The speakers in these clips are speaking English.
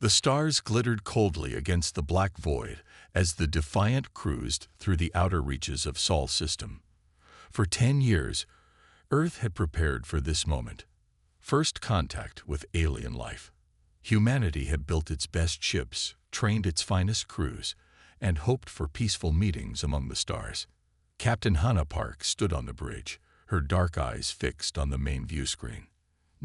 The stars glittered coldly against the black void as the Defiant cruised through the outer reaches of Sol's system. For 10 years, Earth had prepared for this moment. First contact with alien life. Humanity had built its best ships, trained its finest crews, and hoped for peaceful meetings among the stars. Captain Hannah Park stood on the bridge, her dark eyes fixed on the main view screen.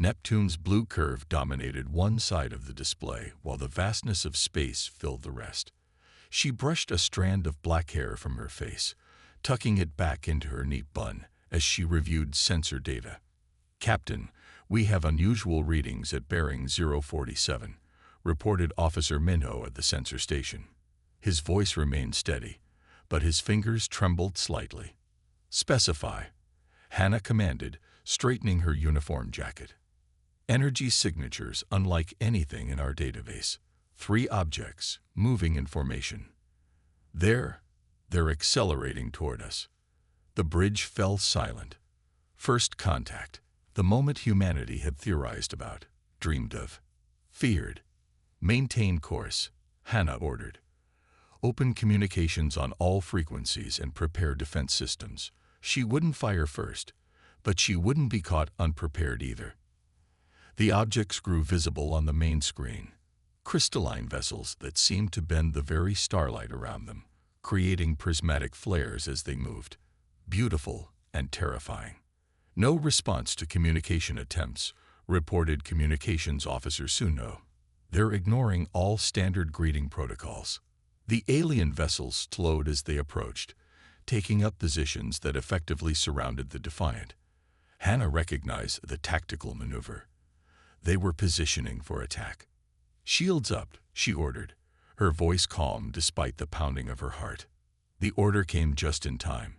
Neptune's blue curve dominated one side of the display, while the vastness of space filled the rest. She brushed a strand of black hair from her face, tucking it back into her neat bun as she reviewed sensor data. "Captain, we have unusual readings at bearing 047, reported Officer Minho at the sensor station. His voice remained steady, but his fingers trembled slightly. "Specify," Hannah commanded, straightening her uniform jacket. "Energy signatures unlike anything in our database. 3 objects, moving in formation. They're accelerating toward us." The bridge fell silent. First contact. The moment humanity had theorized about, dreamed of, feared. "Maintain course," Hannah ordered. "Open communications on all frequencies and prepare defense systems." She wouldn't fire first, but she wouldn't be caught unprepared either. The objects grew visible on the main screen, crystalline vessels that seemed to bend the very starlight around them, creating prismatic flares as they moved. Beautiful and terrifying. "No response to communication attempts," reported Communications Officer Suno. "They're ignoring all standard greeting protocols." The alien vessels slowed as they approached, taking up positions that effectively surrounded the Defiant. Hannah recognized the tactical maneuver. They were positioning for attack. "Shields up," she ordered, her voice calm despite the pounding of her heart. The order came just in time.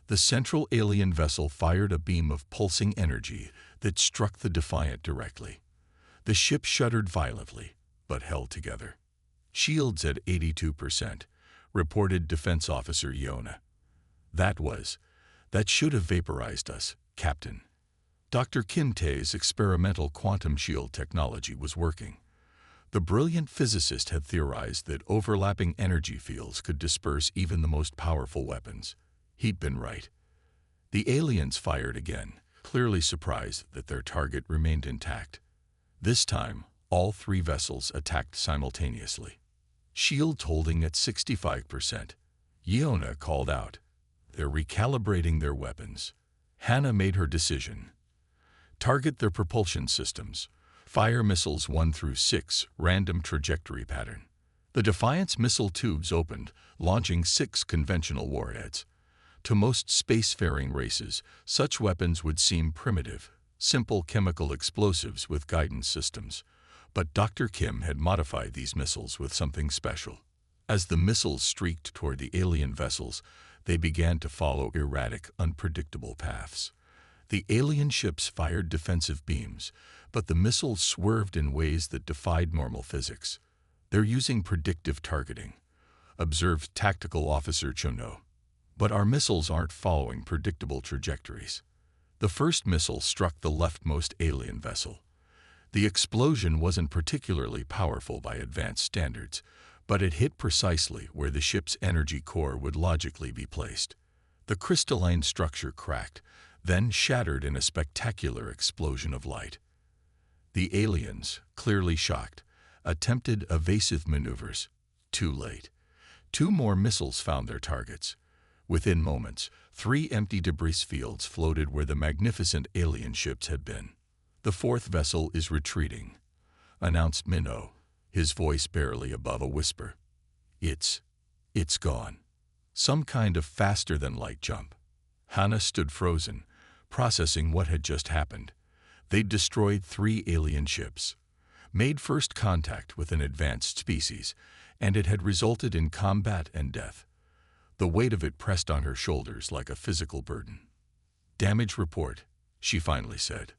The central alien vessel fired a beam of pulsing energy that struck the Defiant directly. The ship shuddered violently, but held together. "Shields at 82%, reported Defense Officer Yona. That should have vaporized us, Captain." Dr. Kim Tae's experimental quantum shield technology was working. The brilliant physicist had theorized that overlapping energy fields could disperse even the most powerful weapons. He'd been right. The aliens fired again, clearly surprised that their target remained intact. This time, all 3 vessels attacked simultaneously. "Shields holding at 65%. Yeona called out. "They're recalibrating their weapons." Hannah made her decision. "Target their propulsion systems. Fire missiles 1 through 6, random trajectory pattern." The Defiant's missile tubes opened, launching 6 conventional warheads. To most spacefaring races, such weapons would seem primitive, simple chemical explosives with guidance systems. But Dr. Kim had modified these missiles with something special. As the missiles streaked toward the alien vessels, they began to follow erratic, unpredictable paths. The alien ships fired defensive beams, but the missiles swerved in ways that defied normal physics. "They're using predictive targeting," observed Tactical Officer Chono. "But our missiles aren't following predictable trajectories." The first missile struck the leftmost alien vessel. The explosion wasn't particularly powerful by advanced standards, but it hit precisely where the ship's energy core would logically be placed. The crystalline structure cracked, then shattered in a spectacular explosion of light. The aliens, clearly shocked, attempted evasive maneuvers. Too late. 2 more missiles found their targets. Within moments, 3 empty debris fields floated where the magnificent alien ships had been. "The 4th vessel is retreating," announced Minho, his voice barely above a whisper. It's gone." Some kind of faster-than-light jump. Hannah stood frozen, processing what had just happened. They'd destroyed 3 alien ships, made first contact with an advanced species, and it had resulted in combat and death. The weight of it pressed on her shoulders like a physical burden. "Damage report," she finally said.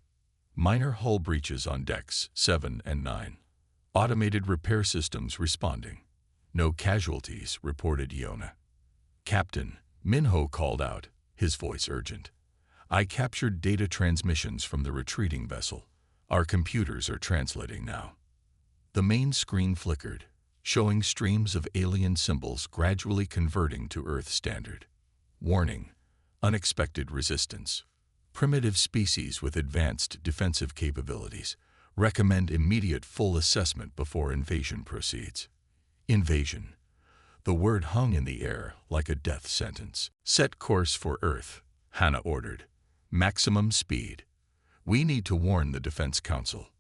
"Minor hull breaches on decks 7 and 9. Automated repair systems responding. No casualties," reported Yona. "Captain," Minho called out, his voice urgent. "I captured data transmissions from the retreating vessel. Our computers are translating now." The main screen flickered, showing streams of alien symbols gradually converting to Earth standard. Warning: unexpected resistance. Primitive species with advanced defensive capabilities. Recommend immediate full assessment before invasion proceeds. Invasion. The word hung in the air like a death sentence. Set course for Earth, Hannah ordered. Maximum speed. We need to warn the Defense Council.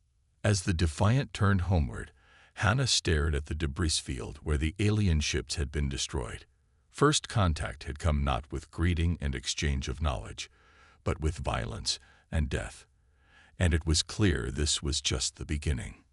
As the Defiant turned homeward, Hannah stared at the debris field where the alien ships had been destroyed. First contact had come not with greeting and exchange of knowledge, but with violence and death. And it was clear this was just the beginning.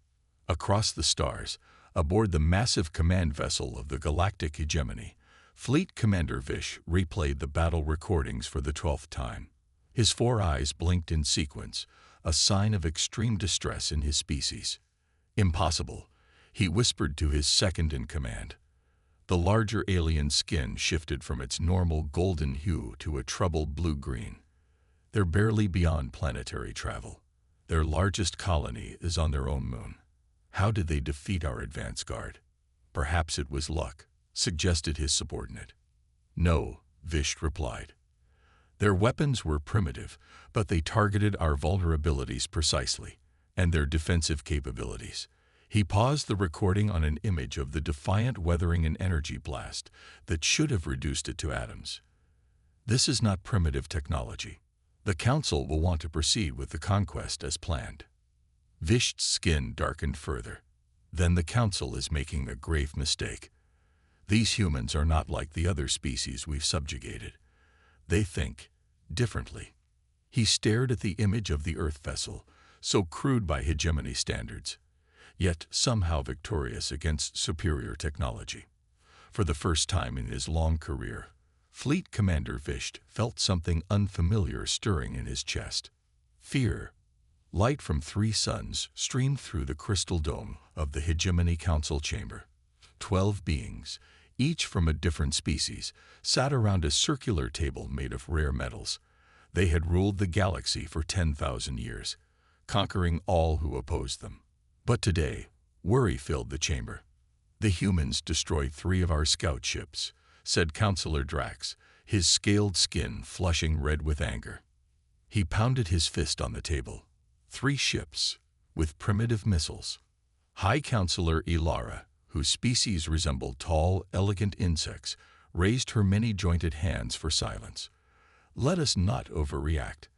Across the stars, aboard the massive command vessel of the Galactic Hegemony, Fleet Commander Vish replayed the battle recordings for the 12th time. His 4 eyes blinked in sequence, a sign of extreme distress in his species. Impossible, he whispered to his second-in-command. The larger alien skin shifted from its normal golden hue to a troubled blue-green. They're barely beyond planetary travel. Their largest colony is on their own moon. How did they defeat our advance guard? Perhaps it was luck, suggested his subordinate. No, Vish replied. Their weapons were primitive, but they targeted our vulnerabilities precisely, and their defensive capabilities. He paused the recording on an image of the Defiant weathering an energy blast that should have reduced it to atoms. This is not primitive technology. The Council will want to proceed with the conquest as planned. Vish's skin darkened further. Then the Council is making a grave mistake. These humans are not like the other species we've subjugated. They think differently. He stared at the image of the Earth vessel, so crude by hegemony standards, yet somehow victorious against superior technology. For the first time in his long career, Fleet Commander Vish felt something unfamiliar stirring in his chest. Fear. Light from 3 suns streamed through the crystal dome of the Hegemony Council chamber. 12 beings, each from a different species, sat around a circular table made of rare metals. They had ruled the galaxy for 10,000 years, conquering all who opposed them. But today, worry filled the chamber. The humans destroyed 3 of our scout ships, said Counselor Drax, his scaled skin flushing red with anger. He pounded his fist on the table. 3 ships, with primitive missiles. High Counselor Ilara, whose species resembled tall, elegant insects, raised her many-jointed hands for silence. Let us not overreact.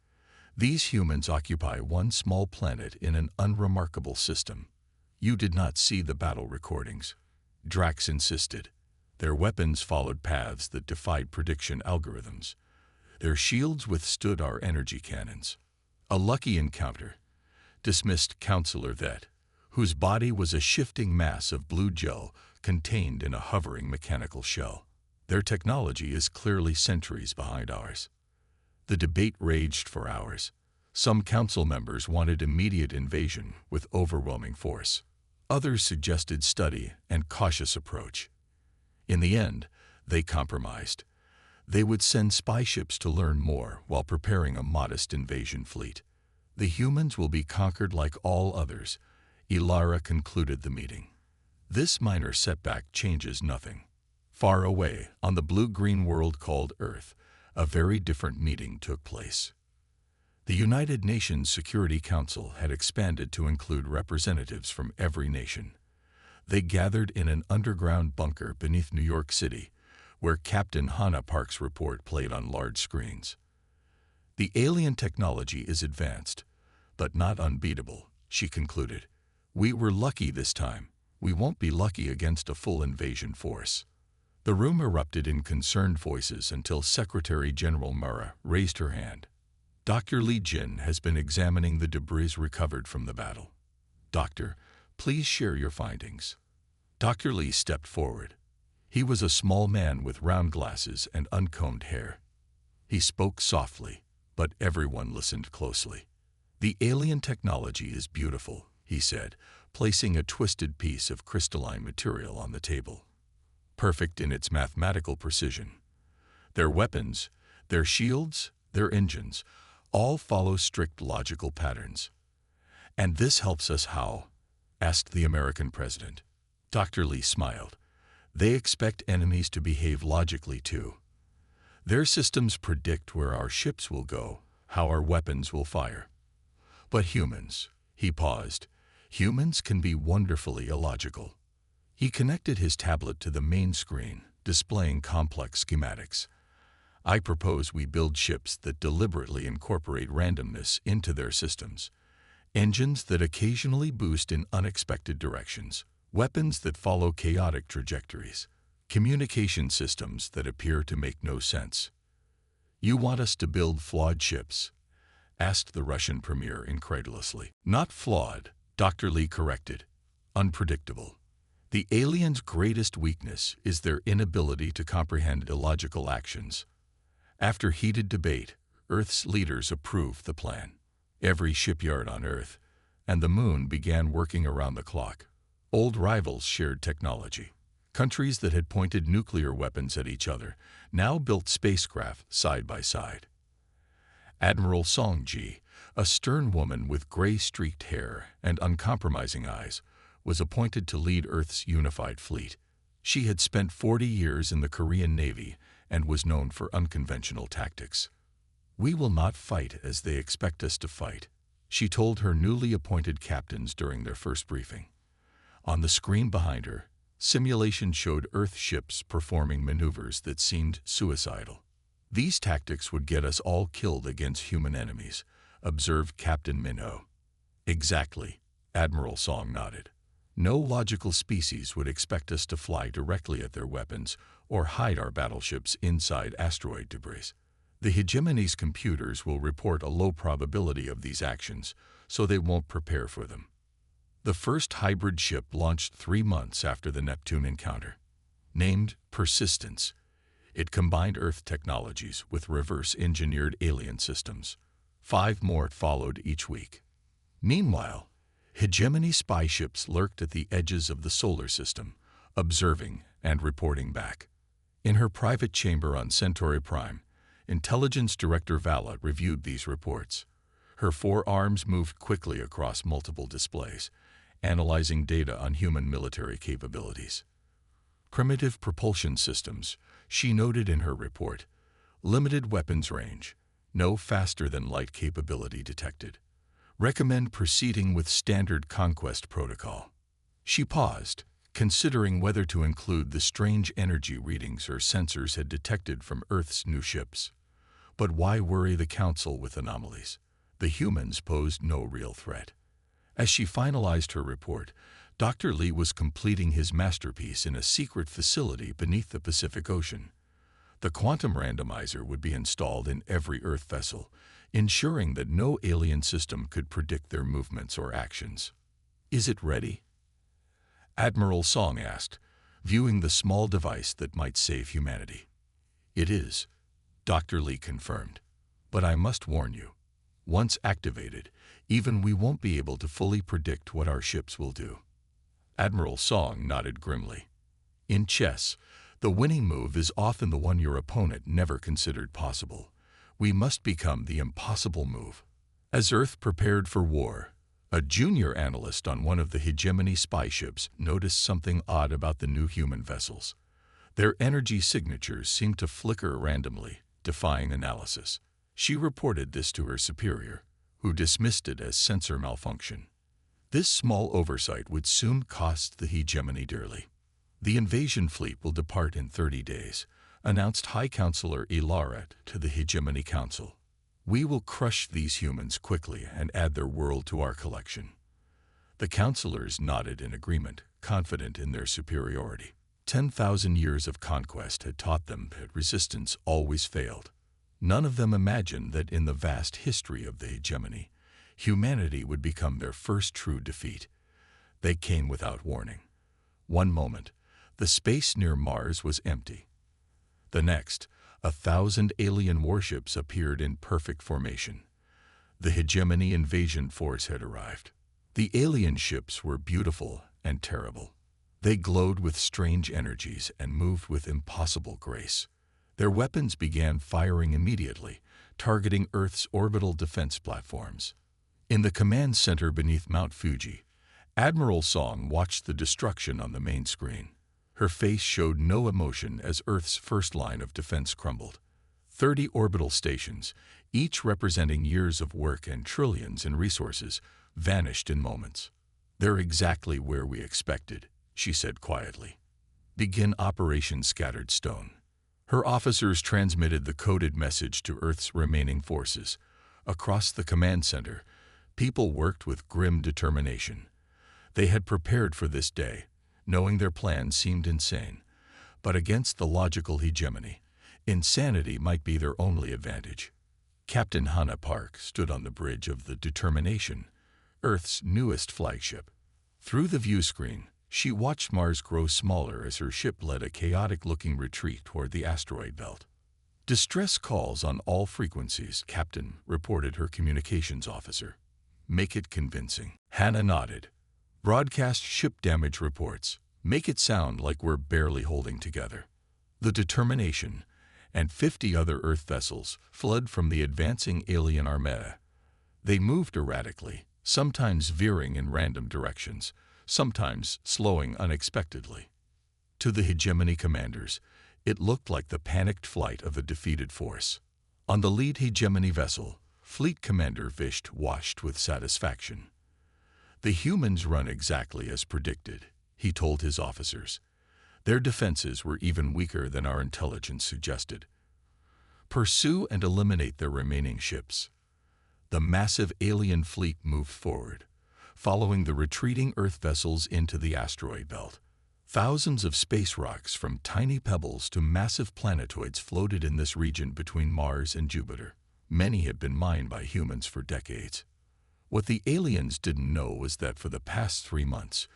These humans occupy one small planet in an unremarkable system. You did not see the battle recordings. Drax insisted. Their weapons followed paths that defied prediction algorithms. Their shields withstood our energy cannons. A lucky encounter, dismissed Counselor Vet, whose body was a shifting mass of blue gel contained in a hovering mechanical shell. Their technology is clearly centuries behind ours. The debate raged for hours. Some council members wanted immediate invasion with overwhelming force. Others suggested study and cautious approach. In the end, they compromised. They would send spy ships to learn more while preparing a modest invasion fleet. The humans will be conquered like all others, Ilara concluded the meeting. This minor setback changes nothing. Far away, on the blue-green world called Earth, a very different meeting took place. The United Nations Security Council had expanded to include representatives from every nation. They gathered in an underground bunker beneath New York City, where Captain Hannah Park's report played on large screens. The alien technology is advanced, but not unbeatable, she concluded. We were lucky this time. We won't be lucky against a full invasion force. The room erupted in concerned voices until Secretary General Murrah raised her hand. Dr. Li Jin has been examining the debris recovered from the battle. Doctor, please share your findings. Dr. Li stepped forward. He was a small man with round glasses and uncombed hair. He spoke softly, but everyone listened closely. The alien technology is beautiful, he said, placing a twisted piece of crystalline material on the table. Perfect in its mathematical precision. Their weapons, their shields, their engines, all follow strict logical patterns. And this helps us how? asked the American president. Dr. Lee smiled. They expect enemies to behave logically too. Their systems predict where our ships will go, how our weapons will fire. But humans, he paused, humans can be wonderfully illogical. He connected his tablet to the main screen, displaying complex schematics. I propose we build ships that deliberately incorporate randomness into their systems. Engines that occasionally boost in unexpected directions. Weapons that follow chaotic trajectories. Communication systems that appear to make no sense. You want us to build flawed ships? Asked the Russian premier incredulously. Not flawed, Dr. Lee corrected. Unpredictable. The aliens' greatest weakness is their inability to comprehend illogical actions. After heated debate, Earth's leaders approved the plan. Every shipyard on Earth and the Moon began working around the clock. Old rivals shared technology. Countries that had pointed nuclear weapons at each other now built spacecraft side by side. Admiral Song Ji, a stern woman with gray-streaked hair and uncompromising eyes, was appointed to lead Earth's unified fleet. She had spent 40 years in the Korean Navy and was known for unconventional tactics. We will not fight as they expect us to fight, she told her newly appointed captains during their first briefing. On the screen behind her, simulation showed Earth ships performing maneuvers that seemed suicidal. These tactics would get us all killed against human enemies, observed Captain Minho. Exactly, Admiral Song nodded. No logical species would expect us to fly directly at their weapons or hide our battleships inside asteroid debris. The hegemony's computers will report a low probability of these actions, so they won't prepare for them. The first hybrid ship launched 3 months after the Neptune encounter. Named Persistence, it combined Earth technologies with reverse-engineered alien systems. 5 more followed each week. Meanwhile, hegemony spy ships lurked at the edges of the solar system, observing and reporting back. In her private chamber on Centauri Prime, Intelligence Director Vala reviewed these reports. Her 4 arms moved quickly across multiple displays, analyzing data on human military capabilities. Primitive propulsion systems, she noted in her report. Limited weapons range, no faster-than-light capability detected. Recommend proceeding with standard conquest protocol. She paused, considering whether to include the strange energy readings her sensors had detected from Earth's new ships. But why worry the Council with anomalies? The humans posed no real threat. As she finalized her report, Dr. Lee was completing his masterpiece in a secret facility beneath the Pacific Ocean. The quantum randomizer would be installed in every Earth vessel, ensuring that no alien system could predict their movements or actions. Is it ready? Admiral Song asked, viewing the small device that might save humanity. It is, Dr. Lee confirmed. But I must warn you, once activated, even we won't be able to fully predict what our ships will do. Admiral Song nodded grimly. In chess, the winning move is often the one your opponent never considered possible. We must become the impossible move. As Earth prepared for war, a junior analyst on one of the hegemony spy ships noticed something odd about the new human vessels. Their energy signatures seemed to flicker randomly, defying analysis. She reported this to her superior, who dismissed it as sensor malfunction. This small oversight would soon cost the hegemony dearly. The invasion fleet will depart in 30 days, announced High Counselor Ilaret to the Hegemony Council. We will crush these humans quickly and add their world to our collection. The counselors nodded in agreement, confident in their superiority. 10,000 years of conquest had taught them that resistance always failed. None of them imagined that in the vast history of the hegemony, humanity would become their first true defeat. They came without warning. One moment, the space near Mars was empty. The next, 1,000 alien warships appeared in perfect formation. The hegemony invasion force had arrived. The alien ships were beautiful and terrible. They glowed with strange energies and moved with impossible grace. Their weapons began firing immediately, targeting Earth's orbital defense platforms. In the command center beneath Mount Fuji, Admiral Song watched the destruction on the main screen. Her face showed no emotion as Earth's first line of defense crumbled. 30 orbital stations, each representing years of work and trillions in resources, vanished in moments. "They're exactly where we expected," she said quietly. "Begin Operation Scattered Stone." Her officers transmitted the coded message to Earth's remaining forces. Across the command center, people worked with grim determination. They had prepared for this day, knowing their plan seemed insane. But against the logical hegemony, insanity might be their only advantage. Captain Hannah Park stood on the bridge of the Determination, Earth's newest flagship. Through the view screen, she watched Mars grow smaller as her ship led a chaotic-looking retreat toward the asteroid belt. "Distress calls on all frequencies, Captain," reported her communications officer. "Make it convincing." Hannah nodded. "Broadcast ship damage reports. Make it sound like we're barely holding together." The Determination and 50 other Earth vessels fled from the advancing alien armada. They moved erratically, sometimes veering in random directions, sometimes slowing unexpectedly. To the hegemony commanders, it looked like the panicked flight of a defeated force. On the lead hegemony vessel, Fleet Commander Visht watched with satisfaction. "The humans run exactly as predicted," he told his officers. "Their defenses were even weaker than our intelligence suggested. Pursue and eliminate their remaining ships." The massive alien fleet moved forward, following the retreating Earth vessels into the asteroid belt. Thousands of space rocks from tiny pebbles to massive planetoids floated in this region between Mars and Jupiter. Many had been mined by humans for decades. What the aliens didn't know was that for the past 3 months,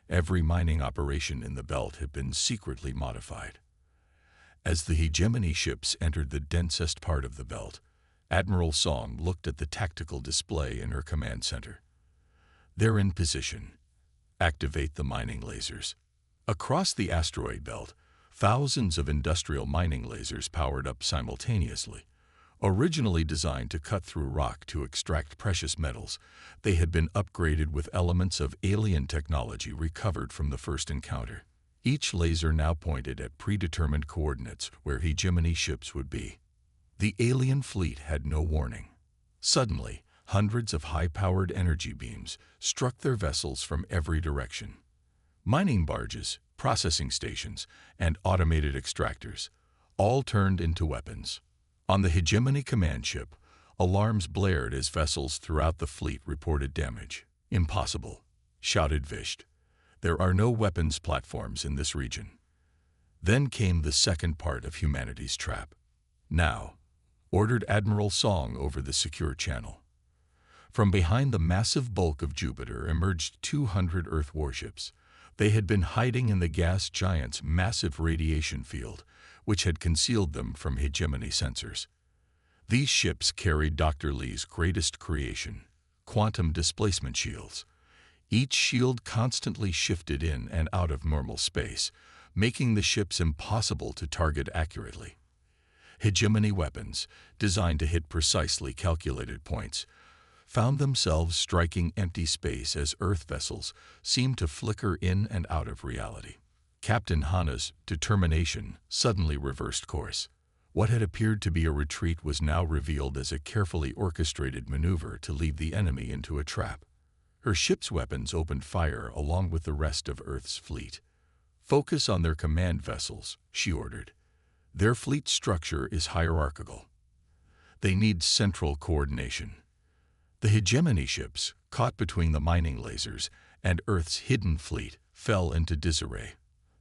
every mining operation in the belt had been secretly modified. As the hegemony ships entered the densest part of the belt, Admiral Song looked at the tactical display in her command center. "They're in position. Activate the mining lasers." Across the asteroid belt, thousands of industrial mining lasers powered up simultaneously. Originally designed to cut through rock to extract precious metals, they had been upgraded with elements of alien technology recovered from the first encounter. Each laser now pointed at predetermined coordinates where hegemony ships would be. The alien fleet had no warning. Suddenly, hundreds of high-powered energy beams struck their vessels from every direction. Mining barges, processing stations, and automated extractors, all turned into weapons. On the hegemony command ship, alarms blared as vessels throughout the fleet reported damage. "Impossible," shouted Visht. "There are no weapons platforms in this region." Then came the second part of humanity's trap. "Now," ordered Admiral Song over the secure channel. From behind the massive bulk of Jupiter emerged 200 Earth warships. They had been hiding in the gas giant's massive radiation field, which had concealed them from hegemony sensors. These ships carried Dr. Lee's greatest creation, quantum displacement shields. Each shield constantly shifted in and out of normal space, making the ships impossible to target accurately. Hegemony weapons, designed to hit precisely calculated points, found themselves striking empty space as Earth vessels seemed to flicker in and out of reality. Captain Hannah's Determination suddenly reversed course. What had appeared to be a retreat was now revealed as a carefully orchestrated maneuver to lead the enemy into a trap. Her ship's weapons opened fire along with the rest of Earth's fleet. "Focus on their command vessels," she ordered. "Their fleet structure is hierarchical. They need central coordination." The hegemony ships, caught between the mining lasers and Earth's hidden fleet, fell into disarray.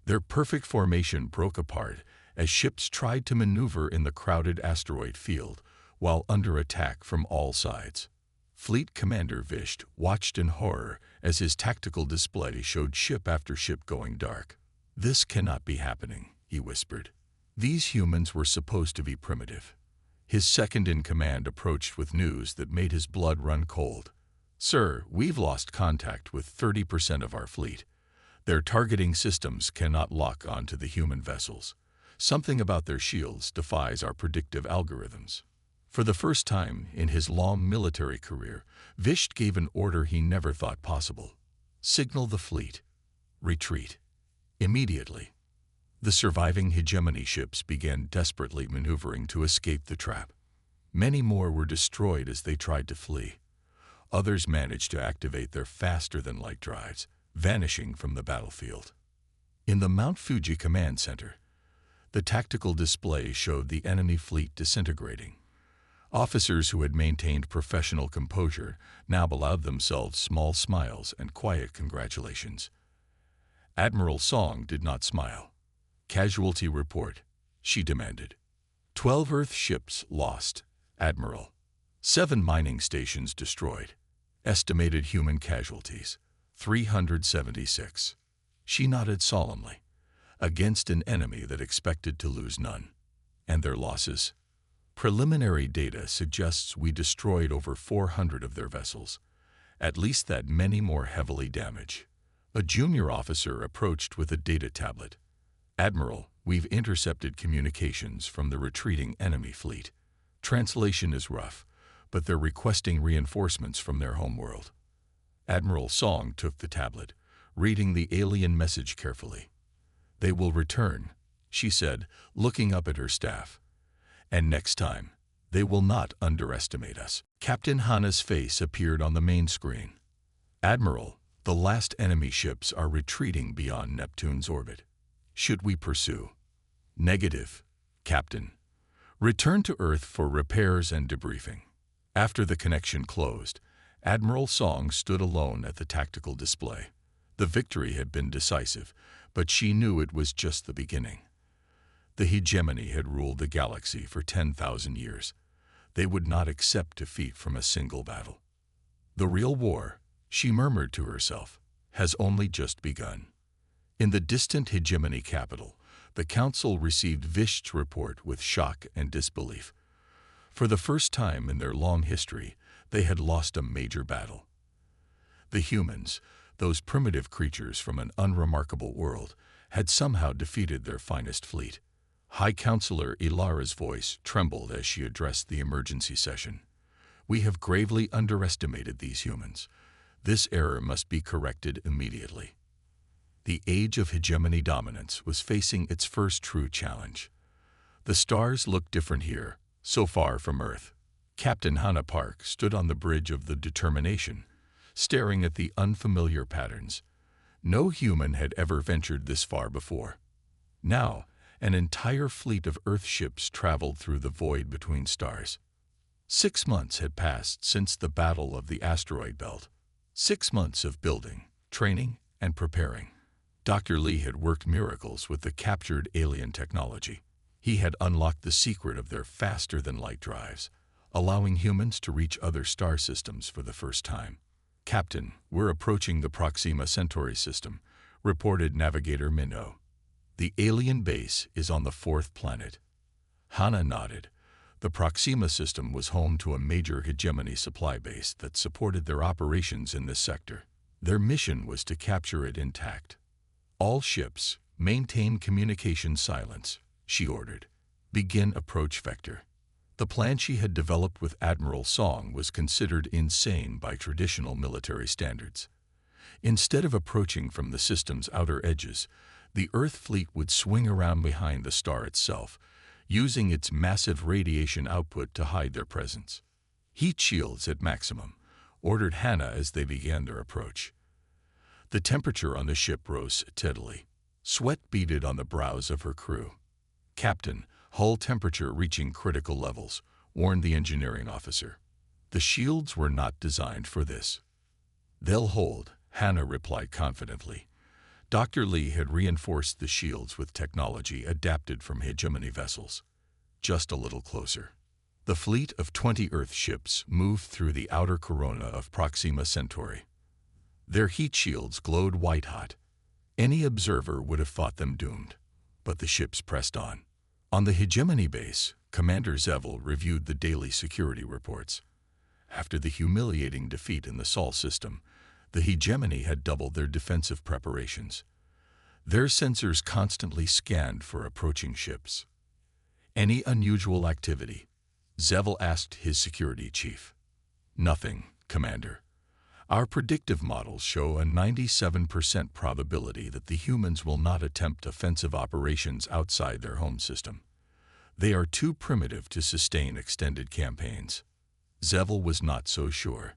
Their perfect formation broke apart as ships tried to maneuver in the crowded asteroid field while under attack from all sides. Fleet Commander Visht watched in horror as his tactical display showed ship after ship going dark. "This cannot be happening," he whispered. "These humans were supposed to be primitive." His second-in-command approached with news that made his blood run cold. "Sir, we've lost contact with 30% of our fleet. Their targeting systems cannot lock onto the human vessels. Something about their shields defies our predictive algorithms." For the first time in his long military career, Visht gave an order he never thought possible. Signal the fleet. Retreat. Immediately. The surviving hegemony ships began desperately maneuvering to escape the trap. Many more were destroyed as they tried to flee. Others managed to activate their faster-than-light drives, vanishing from the battlefield. In the Mount Fuji Command Center, the tactical display showed the enemy fleet disintegrating. Officers who had maintained professional composure now allowed themselves small smiles and quiet congratulations. Admiral Song did not smile. "Casualty report," she demanded. 12 Earth ships lost, Admiral. 7 mining stations destroyed. Estimated human casualties, 376. She nodded solemnly. Against an enemy that expected to lose none. And their losses? Preliminary data suggests we destroyed over 400 of their vessels. At least that many more heavily damaged. A junior officer approached with a data tablet. "Admiral, we've intercepted communications from the retreating enemy fleet. Translation is rough, but they're requesting reinforcements from their homeworld." Admiral Song took the tablet, reading the alien message carefully. "They will return," she said, looking up at her staff. "And next time, they will not underestimate us." Captain Hana's face appeared on the main screen. "Admiral, the last enemy ships are retreating beyond Neptune's orbit. Should we pursue?" "Negative, Captain. Return to Earth for repairs and debriefing." After the connection closed, Admiral Song stood alone at the tactical display. The victory had been decisive, but she knew it was just the beginning. The hegemony had ruled the galaxy for 10,000 years. They would not accept defeat from a single battle. "The real war," she murmured to herself, "has only just begun." In the distant hegemony capital, the council received Visht's report with shock and disbelief. For the first time in their long history, they had lost a major battle. The humans, those primitive creatures from an unremarkable world, had somehow defeated their finest fleet. High Counselor Ilara's voice trembled as she addressed the emergency session. "We have gravely underestimated these humans. This error must be corrected immediately." The age of hegemony dominance was facing its first true challenge. The stars looked different here, so far from Earth. Captain Hana Park stood on the bridge of the Determination, staring at the unfamiliar patterns. No human had ever ventured this far before. Now, an entire fleet of Earth ships traveled through the void between stars. 6 months had passed since the Battle of the Asteroid Belt. 6 months of building, training, and preparing. Dr. Lee had worked miracles with the captured alien technology. He had unlocked the secret of their faster-than-light drives, allowing humans to reach other star systems for the first time. "Captain, we're approaching the Proxima Centauri system," reported Navigator Minnow. "The alien base is on the 4th planet." Hana nodded. The Proxima system was home to a major hegemony supply base that supported their operations in this sector. Their mission was to capture it intact. "All ships, maintain communication silence," she ordered. "Begin approach vector." The plan she had developed with Admiral Song was considered insane by traditional military standards. Instead of approaching from the system's outer edges, the Earth fleet would swing around behind the star itself, using its massive radiation output to hide their presence. "Heat shields at maximum," ordered Hana as they began their approach. The temperature on the ship rose steadily. Sweat beaded on the brows of her crew. "Captain, hull temperature reaching critical levels," warned the engineering officer. "The shields were not designed for this." "They'll hold," Hana replied confidently. Dr. Lee had reinforced the shields with technology adapted from hegemony vessels. Just a little closer. The fleet of 20 Earth ships moved through the outer corona of Proxima Centauri. Their heat shields glowed white-hot. Any observer would have thought them doomed. But the ships pressed on. On the hegemony base, Commander Zevel reviewed the daily security reports. After the humiliating defeat in the Sol system, the hegemony had doubled their defensive preparations. Their sensors constantly scanned for approaching ships. "Any unusual activity?" Zevel asked his security chief. "Nothing, Commander. Our predictive models show a 97% probability that the humans will not attempt offensive operations outside their home system. They are too primitive to sustain extended campaigns. Zevel was not so sure.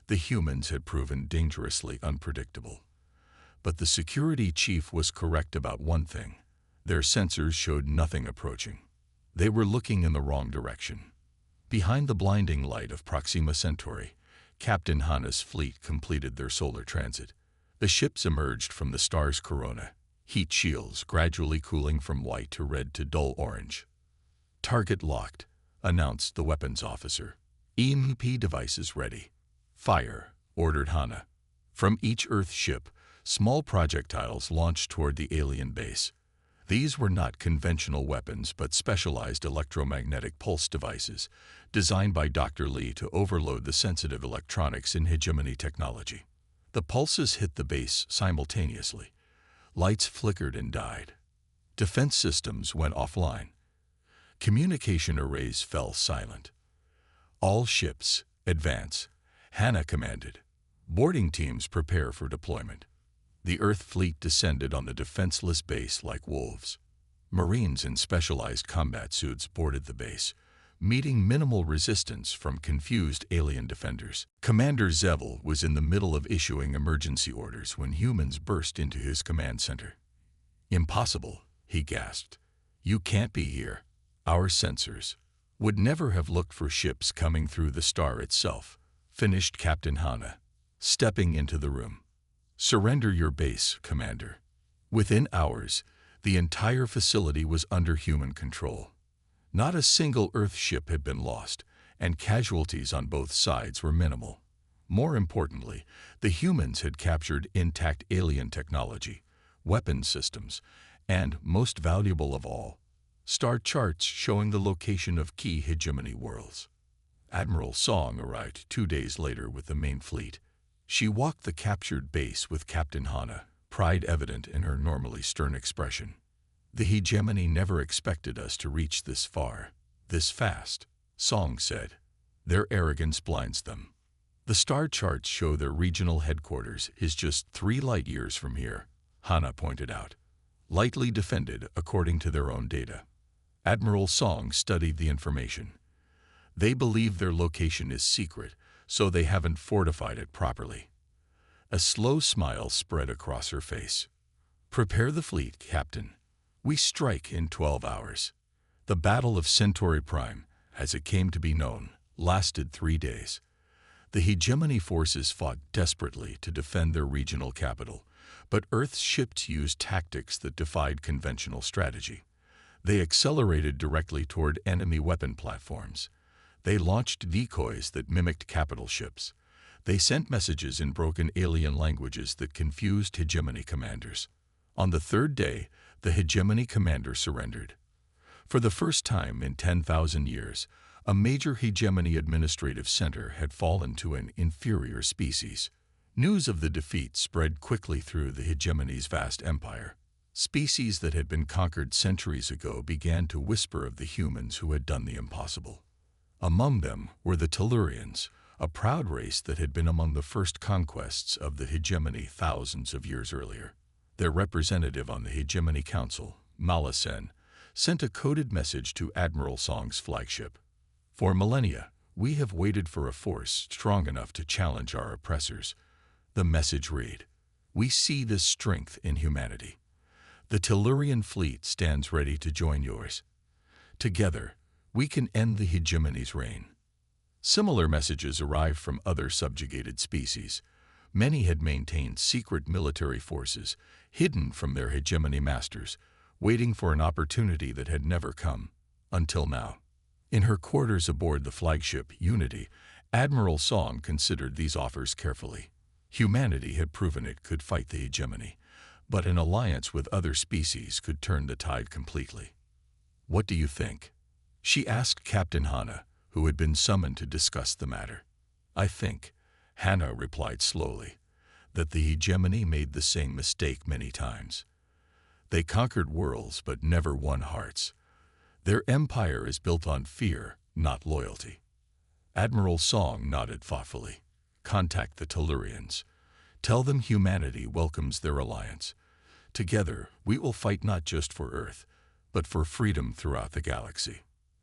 The humans had proven dangerously unpredictable. But the security chief was correct about one thing. Their sensors showed nothing approaching. They were looking in the wrong direction. Behind the blinding light of Proxima Centauri, Captain Hana's fleet completed their solar transit. The ships emerged from the star's corona, heat shields gradually cooling from white to red to dull orange. "Target locked," announced the weapons officer. "EMP devices ready." "Fire," ordered Hana. From each Earth ship, small projectiles launched toward the alien base. These were not conventional weapons but specialized electromagnetic pulse devices, designed by Dr. Lee to overload the sensitive electronics in hegemony technology. The pulses hit the base simultaneously. Lights flickered and died. Defense systems went offline. Communication arrays fell silent. "All ships, advance," Hana commanded. "Boarding teams prepare for deployment." The Earth fleet descended on the defenseless base like wolves. Marines in specialized combat suits boarded the base, meeting minimal resistance from confused alien defenders. Commander Zevel was in the middle of issuing emergency orders when humans burst into his command center. "Impossible," he gasped. "You can't be here. Our sensors would never have looked for ships coming through the star itself," finished Captain Hana, stepping into the room. "Surrender your base, Commander." Within hours, the entire facility was under human control. Not a single Earth ship had been lost, and casualties on both sides were minimal. More importantly, the humans had captured intact alien technology, weapon systems, and, most valuable of all, star charts showing the location of key hegemony worlds. Admiral Song arrived 2 days later with the main fleet. She walked the captured base with Captain Hana, pride evident in her normally stern expression. "The hegemony never expected us to reach this far, this fast," Song said. "Their arrogance blinds them. The star charts show their regional headquarters is just 3 light years from here," Hana pointed out. "Lightly defended according to their own data." Admiral Song studied the information. "They believe their location is secret, so they haven't fortified it properly." A slow smile spread across her face. "Prepare the fleet, Captain. We strike in 12 hours." The Battle of Centauri Prime, as it came to be known, lasted 3 days. The hegemony forces fought desperately to defend their regional capital, but Earth's ships used tactics that defied conventional strategy. They accelerated directly toward enemy weapon platforms. They launched decoys that mimicked capital ships. They sent messages in broken alien languages that confused hegemony commanders. On the 3rd day, the hegemony commander surrendered. For the first time in 10,000 years, a major hegemony administrative center had fallen to an inferior species. News of the defeat spread quickly through the hegemony's vast empire. Species that had been conquered centuries ago began to whisper of the humans who had done the impossible. Among them were the Tellurians, a proud race that had been among the first conquests of the hegemony thousands of years earlier. Their representative on the Hegemony Council, Malacen, sent a coded message to Admiral Song's flagship. "For millennia, we have waited for a force strong enough to challenge our oppressors." The message read, "We see this strength in humanity. The Tellurian fleet stands ready to join yours. Together, we can end the hegemony's reign." Similar messages arrived from other subjugated species. Many had maintained secret military forces, hidden from their hegemony masters, waiting for an opportunity that had never come, until now. In her quarters aboard the flagship Unity, Admiral Song considered these offers carefully. Humanity had proven it could fight the hegemony, but an alliance with other species could turn the tide completely. "What do you think?" she asked Captain Hana, who had been summoned to discuss the matter. "I think," Hana replied slowly, "that the hegemony made the same mistake many times. They conquered worlds but never won hearts. Their empire is built on fear, not loyalty." Admiral Song nodded thoughtfully. Contact the Tellurians. Tell them humanity welcomes their alliance. Together, we will fight not just for Earth, but for freedom throughout the galaxy.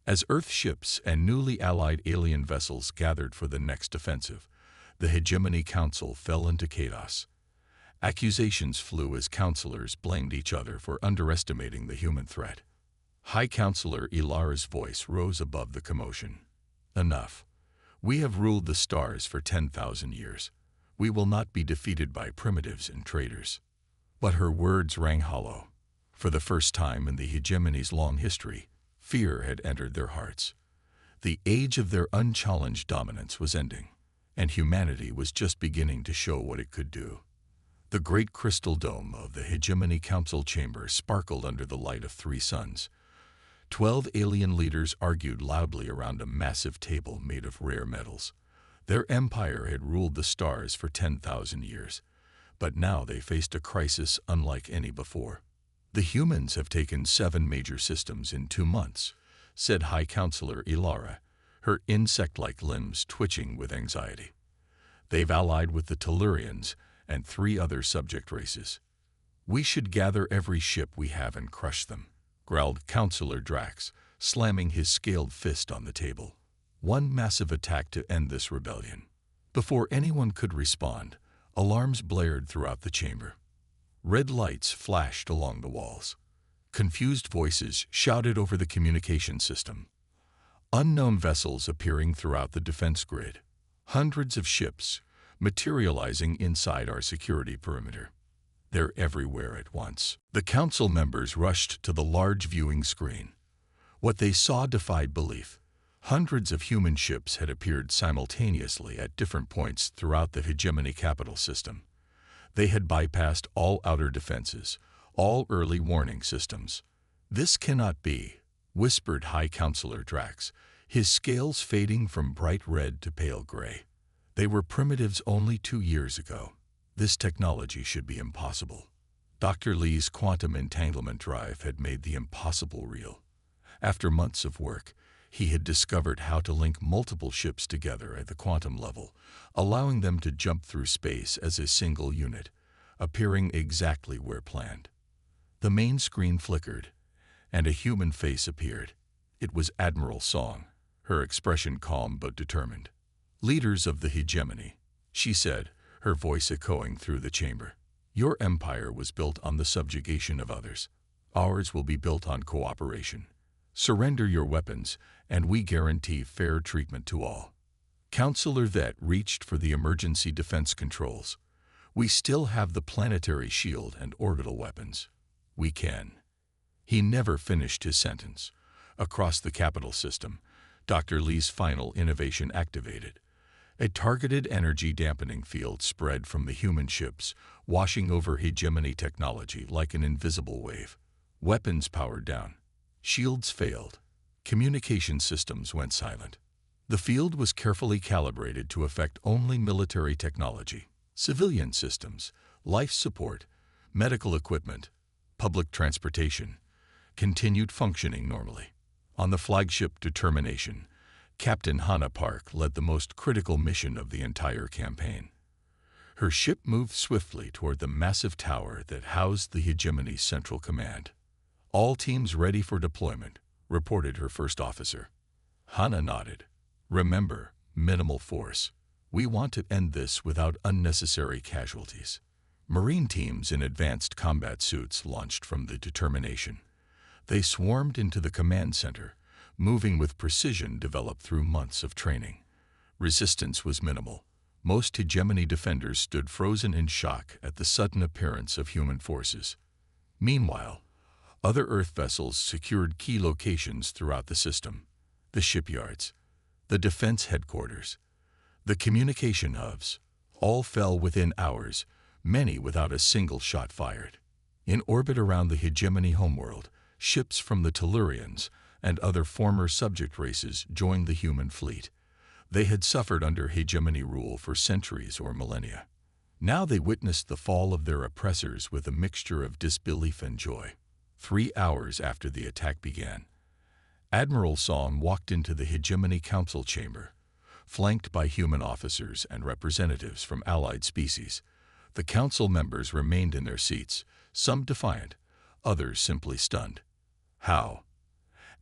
As Earth ships and newly allied alien vessels gathered for the next offensive, the Hegemony Council fell into chaos. Accusations flew as counselors blamed each other for underestimating the human threat. High Counselor Ilara's voice rose above the commotion. Enough. We have ruled the stars for 10,000 years. We will not be defeated by primitives and traitors. But her words rang hollow. For the first time in the hegemony's long history, fear had entered their hearts. The age of their unchallenged dominance was ending, and humanity was just beginning to show what it could do. The great crystal dome of the Hegemony Council chamber sparkled under the light of 3 suns. 12 alien leaders argued loudly around a massive table made of rare metals. Their empire had ruled the stars for 10,000 years, but now they faced a crisis unlike any before. The humans have taken 7 major systems in 2 months, said High Counselor Ilara, her insect-like limbs twitching with anxiety. They've allied with the Tellurians and 3 other subject races. We should gather every ship we have and crush them, growled Counselor Drax, slamming his scaled fist on the table. One massive attack to end this rebellion. Before anyone could respond, alarms blared throughout the chamber. Red lights flashed along the walls. Confused voices shouted over the communication system. Unknown vessels appearing throughout the defense grid. Hundreds of ships materializing inside our security perimeter. They're everywhere at once. The council members rushed to the large viewing screen. What they saw defied belief. Hundreds of human ships had appeared simultaneously at different points throughout the Hegemony capital system. They had bypassed all outer defenses, all early warning systems. This cannot be, whispered High Counselor Drax, his scales fading from bright red to pale gray. They were primitives only 2 years ago. This technology should be impossible. Dr. Lee's quantum entanglement drive had made the impossible real. After months of work, he had discovered how to link multiple ships together at the quantum level, allowing them to jump through space as a single unit, appearing exactly where planned. The main screen flickered, and a human face appeared. It was Admiral Song, her expression calm but determined. Leaders of the hegemony, she said, her voice echoing through the chamber. Your empire was built on the subjugation of others. Ours will be built on cooperation. Surrender your weapons, and we guarantee fair treatment to all. Counselor Vet reached for the emergency defense controls. We still have the planetary shield and orbital weapons. We can. He never finished his sentence. Across the capital system, Dr. Lee's final innovation activated. A targeted energy dampening field spread from the human ships, washing over hegemony technology like an invisible wave. Weapons powered down. Shields failed. Communication systems went silent. The field was carefully calibrated to affect only military technology. Civilian systems, life support, medical equipment, public transportation continued functioning normally. On the flagship Determination, Captain Hannah Park led the most critical mission of the entire campaign. Her ship moved swiftly toward the massive tower that housed the hegemony's central command. All teams ready for deployment, reported her first officer. Hannah nodded. Remember, minimal force. We want to end this without unnecessary casualties. Marine teams in advanced combat suits launched from the Determination. They swarmed into the command center, moving with precision developed through months of training. Resistance was minimal. Most hegemony defenders stood frozen in shock at the sudden appearance of human forces. Meanwhile, other Earth vessels secured key locations throughout the system. The shipyards, the defense headquarters, the communication hubs, all fell within hours, many without a single shot fired. In orbit around the hegemony homeworld, ships from the Tellurians and other former subject races joined the human fleet. They had suffered under hegemony rule for centuries or millennia. Now they witnessed the fall of their oppressors with a mixture of disbelief and joy. 3 hours after the attack began, Admiral Song walked into the Hegemony Council chamber. Flanked by human officers and representatives from allied species, the council members remained in their seats, some defiant, others simply stunned. "How?"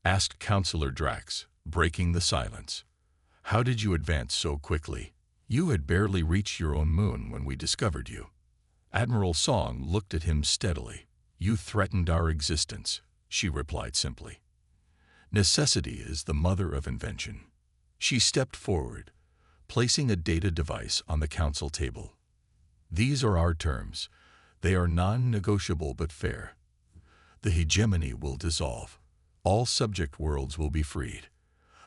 asked Counselor Drax, breaking the silence. "How did you advance so quickly? You had barely reached your own moon when we discovered you." Admiral Song looked at him steadily. "You threatened our existence," she replied simply. "Necessity is the mother of invention." She stepped forward, placing a data device on the council table. "These are our terms. They are non-negotiable but fair. The hegemony will dissolve. All subject worlds will be freed.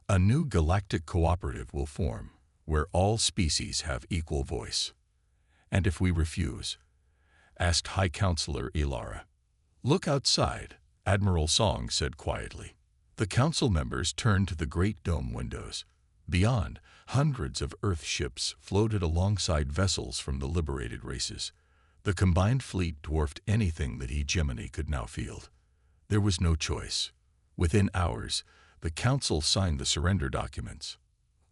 A new galactic cooperative will form, where all species have equal voice." "And if we refuse?" asked High Counselor Ilara. "Look outside," Admiral Song said quietly. The council members turned to the great dome windows. Beyond, hundreds of Earth ships floated alongside vessels from the liberated races. The combined fleet dwarfed anything that hegemony could now field. There was no choice. Within hours, the council signed the surrender documents.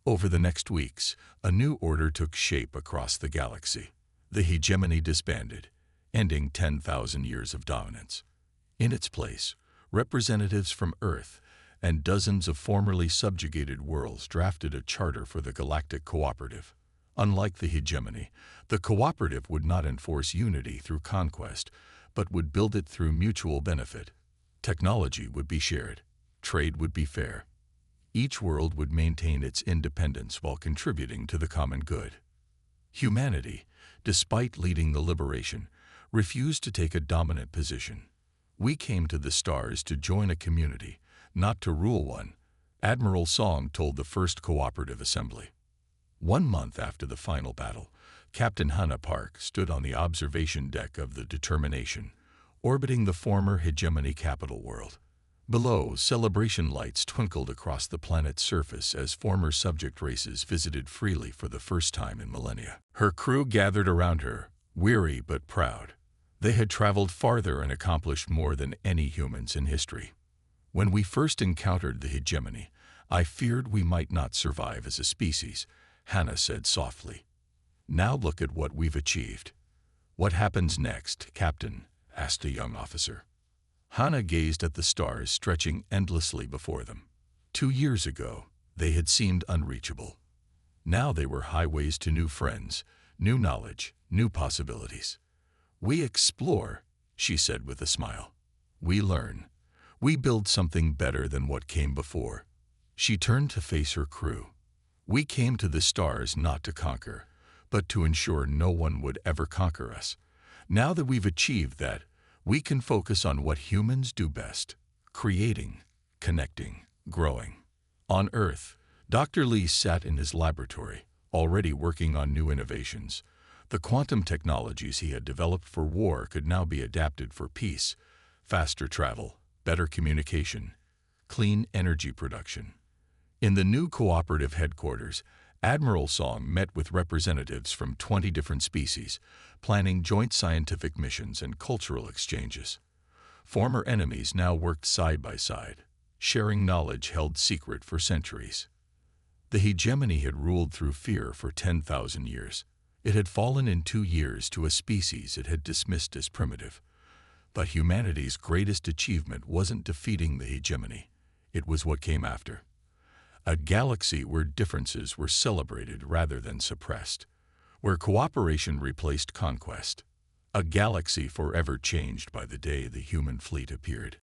Over the next weeks, a new order took shape across the galaxy. The hegemony disbanded, ending 10,000 years of dominance. In its place, representatives from Earth and dozens of formerly subjugated worlds drafted a charter for the Galactic Cooperative. Unlike the hegemony, the cooperative would not enforce unity through conquest, but would build it through mutual benefit. Technology would be shared. Trade would be fair. Each world would maintain its independence while contributing to the common good. Humanity, despite leading the liberation, refused to take a dominant position. "We came to the stars to join a community, not to rule one," Admiral Song told the first cooperative assembly. 1 month after the final battle, Captain Hannah Park stood on the observation deck of the Determination, orbiting the former hegemony capital world. Below, celebration lights twinkled across the planet's surface as former subject races visited freely for the first time in millennia. Her crew gathered around her, weary but proud. They had traveled farther and accomplished more than any humans in history. "When we first encountered the hegemony, I feared we might not survive as a species," Hannah said softly. "Now look at what we've achieved." "What happens next, Captain?" asked a young officer. Hannah gazed at the stars stretching endlessly before them. 2 years ago, they had seemed unreachable. Now they were highways to new friends, new knowledge, new possibilities. "We explore," she said with a smile. "We learn. We build something better than what came before." She turned to face her crew. "We came to the stars not to conquer, but to ensure no one would ever conquer us. Now that we've achieved that, we can focus on what humans do best: creating, connecting, growing." On Earth, Dr. Lee sat in his laboratory, already working on new innovations. The quantum technologies he had developed for war could now be adapted for peace: faster travel, better communication, clean energy production. In the new cooperative headquarters, Admiral Song met with representatives from 20 different species, planning joint scientific missions and cultural exchanges. Former enemies now worked side by side, sharing knowledge held secret for centuries. The hegemony had ruled through fear for 10,000 years. It had fallen in 2 years to a species it had dismissed as primitive. But humanity's greatest achievement wasn't defeating the hegemony. It was what came after. A galaxy where differences were celebrated rather than suppressed, where cooperation replaced conquest. A galaxy forever changed by the day the human fleet appeared.